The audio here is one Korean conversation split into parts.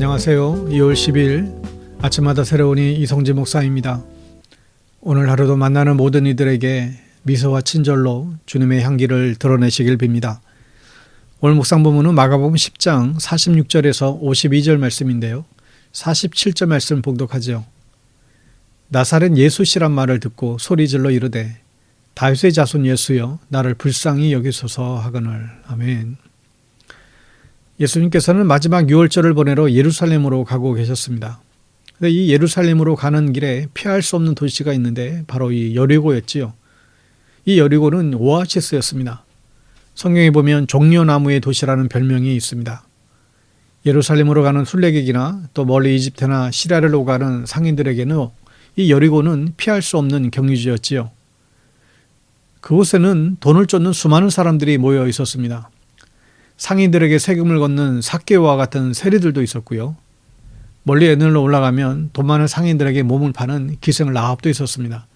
안녕하세요. 2월 10일 아침마다 새로운 이성재 목사입니다. 오늘 하루도 만나는 모든 이들에게 미소와 친절로 주님의 향기를 드러내시길 빕니다. 오늘 묵상 본문은 마가복음 10장 46절에서 52절 말씀인데요. 47절 말씀 봉독하죠. 나사렛 예수시란 말을 듣고 소리질러 이르되 다윗의 자손 예수여 나를 불쌍히 여기소서 하거늘. 아멘. 예수님께서는 마지막 유월절을 보내러 예루살렘으로 가고 계셨습니다. 근데 이 예루살렘으로 가는 길에 피할 수 없는 도시가 있는데 바로 이 여리고였지요. 이 여리고는 오아시스였습니다. 성경에 보면 종려나무의 도시라는 별명이 있습니다. 예루살렘으로 가는 순례객이나 또 멀리 이집트나 시리아를 오가는 상인들에게는 이 여리고는 피할 수 없는 경유지였지요. 그곳에는 돈을 쫓는 수많은 사람들이 모여 있었습니다. 상인들에게 세금을 걷는 삭개오와 같은 세리들도 있었고요. 멀리 애널로 올라가면 돈 많은 상인들에게 몸을 파는 기생을 라합도 있었습니다.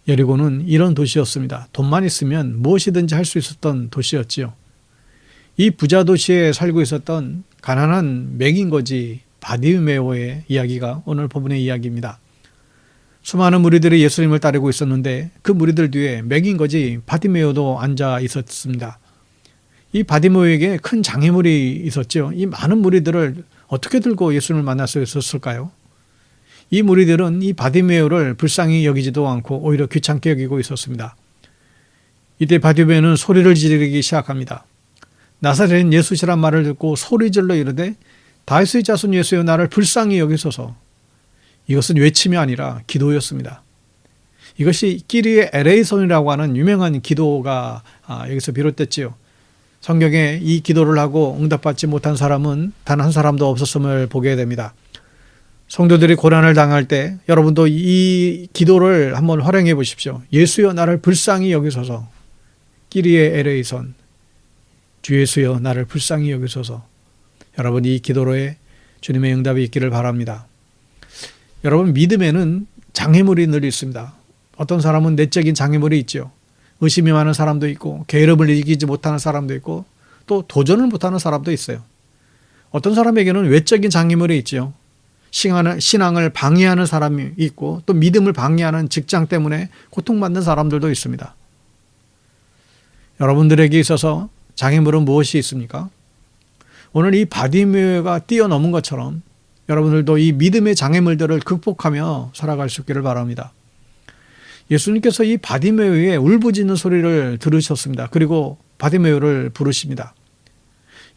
여리고는 이런 도시였습니다. 돈만 있으면 무엇이든지 할 수 있었던 도시였지요. 이 부자 도시에 살고 있었던 가난한 맹인거지 바디메오의 이야기가 오늘 본문의 이야기입니다. 수많은 무리들이 예수님을 따르고 있었는데 그 무리들 뒤에 맹인거지 바디메오도 앉아 있었습니다. 이 바디메오에게 큰 장애물이 있었죠. 이 많은 무리들을 어떻게 들고 예수님을 만날 수 있었을까요? 이 무리들은 이 바디메오를 불쌍히 여기지도 않고 오히려 귀찮게 여기고 있었습니다. 이때 바디메오는 소리를 지르기 시작합니다. 나사렛 예수시란 말을 듣고 소리질러 이르되 다윗의 자손 예수여 나를 불쌍히 여기소서. 이것은 외침이 아니라 기도였습니다. 이것이 끼리의 에레이손이라고 하는 유명한 기도가 여기서 비롯됐지요. 성경에 이 기도를 하고 응답받지 못한 사람은 단 한 사람도 없었음을 보게 됩니다. 성도들이 고난을 당할 때 여러분도 이 기도를 한번 활용해 보십시오. 예수여 나를 불쌍히 여기소서. 끼리의 에레이손. 주 예수여 나를 불쌍히 여기소서. 여러분 이 기도로에 주님의 응답이 있기를 바랍니다. 여러분 믿음에는 장애물이 늘 있습니다. 어떤 사람은 내적인 장애물이 있죠. 의심이 많은 사람도 있고 게으름을 이기지 못하는 사람도 있고 또 도전을 못하는 사람도 있어요. 어떤 사람에게는 외적인 장애물이 있죠. 신앙을 방해하는 사람이 있고 또 믿음을 방해하는 직장 때문에 고통받는 사람들도 있습니다. 여러분들에게 있어서 장애물은 무엇이 있습니까? 오늘 이 바디메오가 뛰어넘은 것처럼 여러분들도 이 믿음의 장애물들을 극복하며 살아갈 수 있기를 바랍니다. 예수님께서 이 바디메오의 울부짖는 소리를 들으셨습니다. 그리고 바디메오를 부르십니다.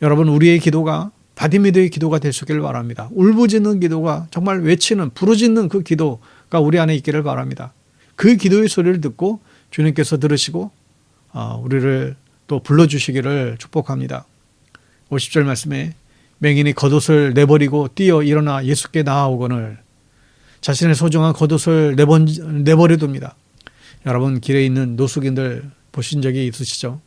여러분 우리의 기도가 바디메오의 기도가 될 수 있기를 바랍니다. 울부짖는 기도가 정말 외치는 부르짖는 그 기도가 우리 안에 있기를 바랍니다. 그 기도의 소리를 듣고 주님께서 들으시고 우리를 또 불러주시기를 축복합니다. 50절 말씀에 맹인이 겉옷을 내버리고 뛰어 일어나 예수께 나아오거늘 자신의 소중한 겉옷을 내버려 둡니다. 여러분 길에 있는 노숙인들 보신 적이 있으시죠?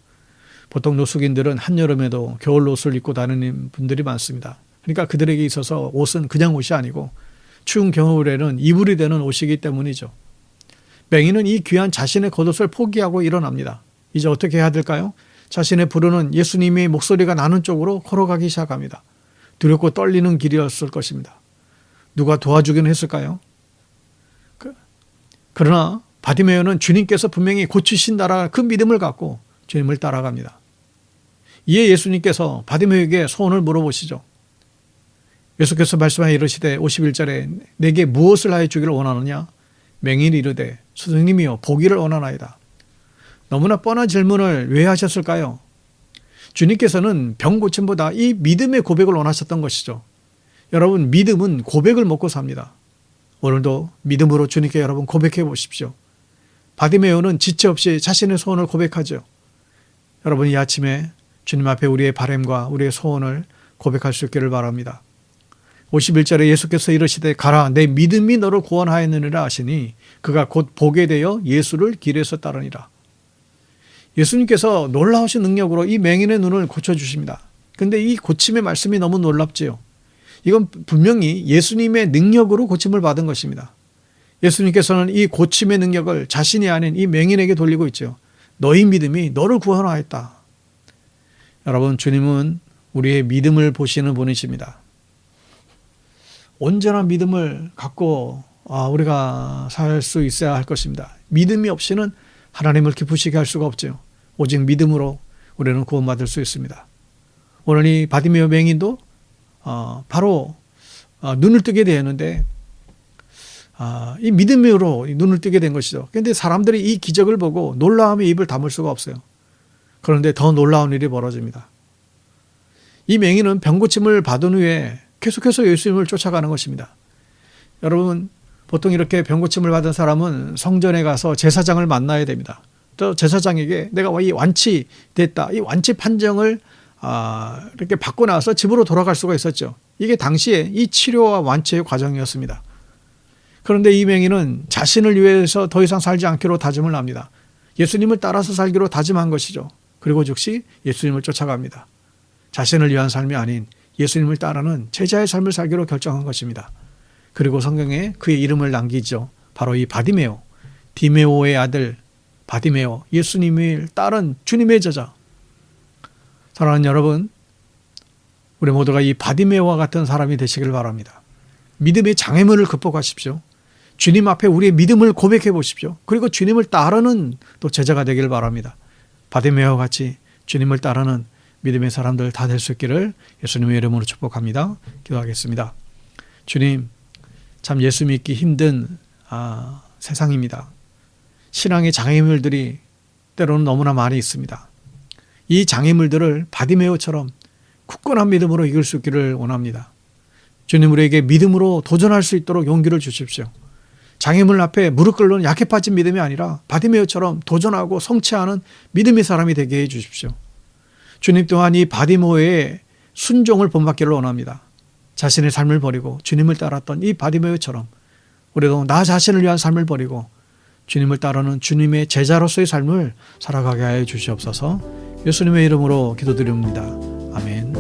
보통 노숙인들은 한여름에도 겨울 옷을 입고 다니는 분들이 많습니다. 그러니까 그들에게 있어서 옷은 그냥 옷이 아니고 추운 겨울에는 이불이 되는 옷이기 때문이죠. 맹인은 이 귀한 자신의 겉옷을 포기하고 일어납니다. 이제 어떻게 해야 될까요? 자신의 부르는 예수님의 목소리가 나는 쪽으로 걸어가기 시작합니다. 두렵고 떨리는 길이었을 것입니다. 누가 도와주기는 했을까요? 그러나 바디메오는 주님께서 분명히 고치신다라 그 믿음을 갖고 주님을 따라갑니다. 이에 예수님께서 바디메오에게 소원을 물어보시죠. 예수께서 말씀하여 이르시되 51절에 내게 무엇을 하여 주기를 원하느냐? 맹인이 이르되 스승님이여 보기를 원하나이다. 너무나 뻔한 질문을 왜 하셨을까요? 주님께서는 병 고침보다 이 믿음의 고백을 원하셨던 것이죠. 여러분 믿음은 고백을 먹고 삽니다. 오늘도 믿음으로 주님께 여러분 고백해 보십시오. 바디메오는 지체 없이 자신의 소원을 고백하죠. 여러분 이 아침에 주님 앞에 우리의 바람과 우리의 소원을 고백할 수 있기를 바랍니다. 51절에 예수께서 이르시되 가라 내 믿음이 너를 구원하였느니라 하시니 그가 곧 보게 되어 예수를 길에서 따르니라. 예수님께서 놀라우신 능력으로 이 맹인의 눈을 고쳐주십니다. 그런데 이 고침의 말씀이 너무 놀랍지요. 이건 분명히 예수님의 능력으로 고침을 받은 것입니다. 예수님께서는 이 고침의 능력을 자신이 아닌 이 맹인에게 돌리고 있죠. 너희 믿음이 너를 구원하였다. 여러분 주님은 우리의 믿음을 보시는 분이십니다. 온전한 믿음을 갖고 우리가 살 수 있어야 할 것입니다. 믿음이 없이는 하나님을 기쁘시게 할 수가 없죠. 오직 믿음으로 우리는 구원받을 수 있습니다. 오늘 이 바디메오 맹인도 바로 눈을 뜨게 되었는데 이 믿음으로 눈을 뜨게 된 것이죠. 그런데 사람들이 이 기적을 보고 놀라움에 입을 다물 수가 없어요. 그런데 더 놀라운 일이 벌어집니다. 이 맹인은 병고침을 받은 후에 계속해서 예수님을 쫓아가는 것입니다. 여러분, 보통 이렇게 병고침을 받은 사람은 성전에 가서 제사장을 만나야 됩니다. 또 제사장에게 내가 이 완치됐다, 이 완치 판정을 이렇게 받고 나서 집으로 돌아갈 수가 있었죠. 이게 당시에 이 치료와 완치의 과정이었습니다. 그런데 이 맹인은 자신을 위해서 더 이상 살지 않기로 다짐을 합니다. 예수님을 따라서 살기로 다짐한 것이죠. 그리고 즉시 예수님을 쫓아갑니다. 자신을 위한 삶이 아닌 예수님을 따르는 제자의 삶을 살기로 결정한 것입니다. 그리고 성경에 그의 이름을 남기죠. 바로 이 바디메오, 디메오의 아들 바디메오, 예수님을 따른 주님의 제자. 사랑하는 여러분, 우리 모두가 이 바디메오와 같은 사람이 되시길 바랍니다. 믿음의 장애물을 극복하십시오. 주님 앞에 우리의 믿음을 고백해 보십시오. 그리고 주님을 따르는 또 제자가 되길 바랍니다. 바디메오와 같이 주님을 따르는 믿음의 사람들 다 될 수 있기를 예수님의 이름으로 축복합니다. 기도하겠습니다. 주님, 참 예수 믿기 힘든 세상입니다. 신앙의 장애물들이 때로는 너무나 많이 있습니다. 이 장애물들을 바디메오처럼 굳건한 믿음으로 이길 수 있기를 원합니다. 주님, 우리에게 믿음으로 도전할 수 있도록 용기를 주십시오. 장애물 앞에 무릎 꿇는 약해 빠진 믿음이 아니라 바디메오처럼 도전하고 성취하는 믿음의 사람이 되게 해 주십시오. 주님 또한 이 바디메오의 순종을 본받기를 원합니다. 자신의 삶을 버리고 주님을 따랐던 이 바디메오처럼 우리도 나 자신을 위한 삶을 버리고 주님을 따르는 주님의 제자로서의 삶을 살아가게 하여 주시옵소서. 예수님의 이름으로 기도드립니다. 아멘.